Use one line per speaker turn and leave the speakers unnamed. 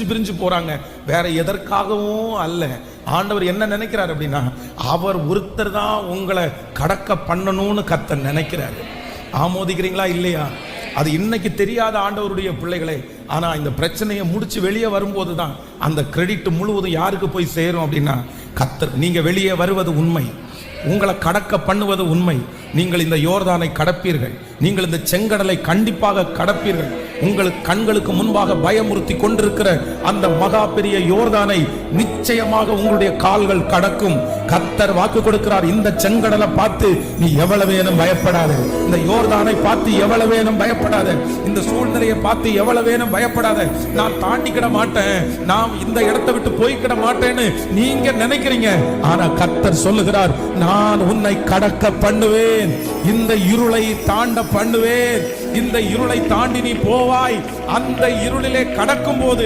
பிரிஞ்சு போறாங்க. வேற எதற்காகவும் அல்ல. ஆண்டவர் என்ன நினைக்கிறார் அப்படின்னா, அவர் ஒருத்தர் தான் உங்களை கடக்க பண்ணணும்னு கர்த்தர் நினைக்கிறாரு. ஆமோதிக்கிறீங்களா இல்லையா? அது இன்னைக்கு தெரியாத ஆண்டவருடைய பிள்ளைகளே. ஆனா இந்த பிரச்சனையை முடிச்சு வெளியே வரும்போது தான் அந்த கிரெடிட் முழுவதும் யாருக்கு போய் சேரும் அப்படின்னா கர்த்தர். நீங்க வெளியே வருவது உண்மை, உங்களை கடக்க பண்ணுவது உண்மை. நீங்கள் இந்த யோர்தானை கடப்பீர்கள், நீங்கள் இந்த செங்கடலை கண்டிப்பாக கடப்பீர்கள். உங்களுக்கு கண்களுக்கு முன்பாக பயமுறுத்தி கொண்டிருக்கிற அந்த மகா பெரிய யோர்தானை நிச்சயமாக உங்களுடைய கால்கள் கடக்கும். கர்த்தர் வாக்கு கொடுக்கிறார். இந்த செங்கடலை பார்த்து நீ எவ்வளவேனும் பயப்படாத, இந்த யோர்தானை பார்த்து எவ்வளவேனும் பயப்படாத, இந்த சூழ்நிலையை பார்த்து எவ்வளவேனும் பயப்படாத. நான் தாண்டிக்கிட மாட்டேன், நான் இந்த இடத்தை விட்டு போய்க்கிட மாட்டேன்னு நீங்க நினைக்கிறீங்க. ஆனா கர்த்தர் சொல்லுகிறார், நான் உன்னை கடக்க பண்ணுவேன், இந்த இருளை தாண்ட பண்ணுவேன். இந்த இருளை தாண்டி நீ போவாய். அந்த இருளிலே கடக்கும் போது